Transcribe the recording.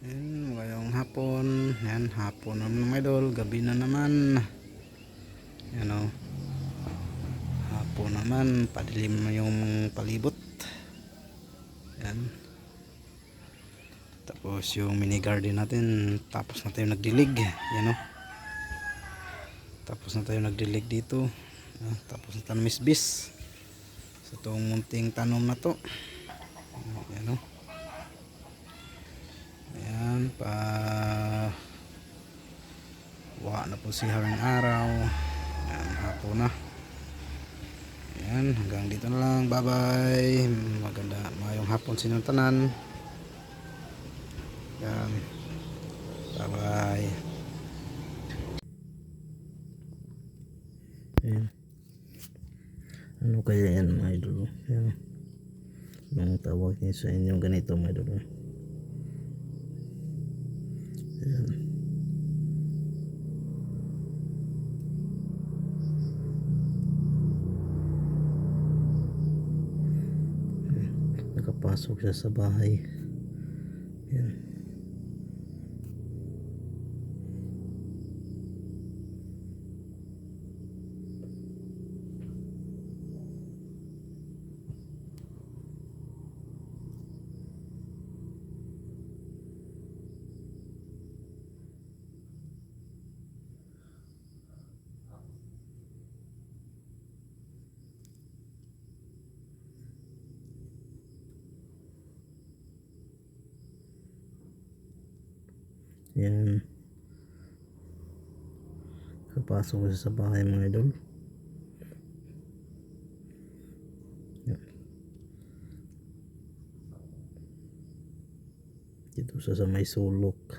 Ayan, ngayong hapon. Ayan, hapon naman mga idol. Gabi na naman. Ayan o. Hapon naman. Padilim na yung palibot. Ayan. Tapos yung mini garden natin. Tapos na tayo nagdilig. Ayan o. Tapos na tayo nagdilig dito. Ayan, tapos na tayo misbis. Sa itong munting tanom na to. Ayan o. Ayan, wala na po si haring araw. Ayan, hapon na. Ayan, hanggang dito na lang. Bye bye. Maganda, mayong hapon sa inyong tanan. Ayan, bye bye. Ayan. Ano kaya yan mga idol? Ayan. Anong tawag niya sa inyong ganito mga idol? Ayan. Nakapasok siya sa bahay. Ayan. Ayan. Nakapasok siya sa bahay mga idol. Ayan. Dito sa may sulok.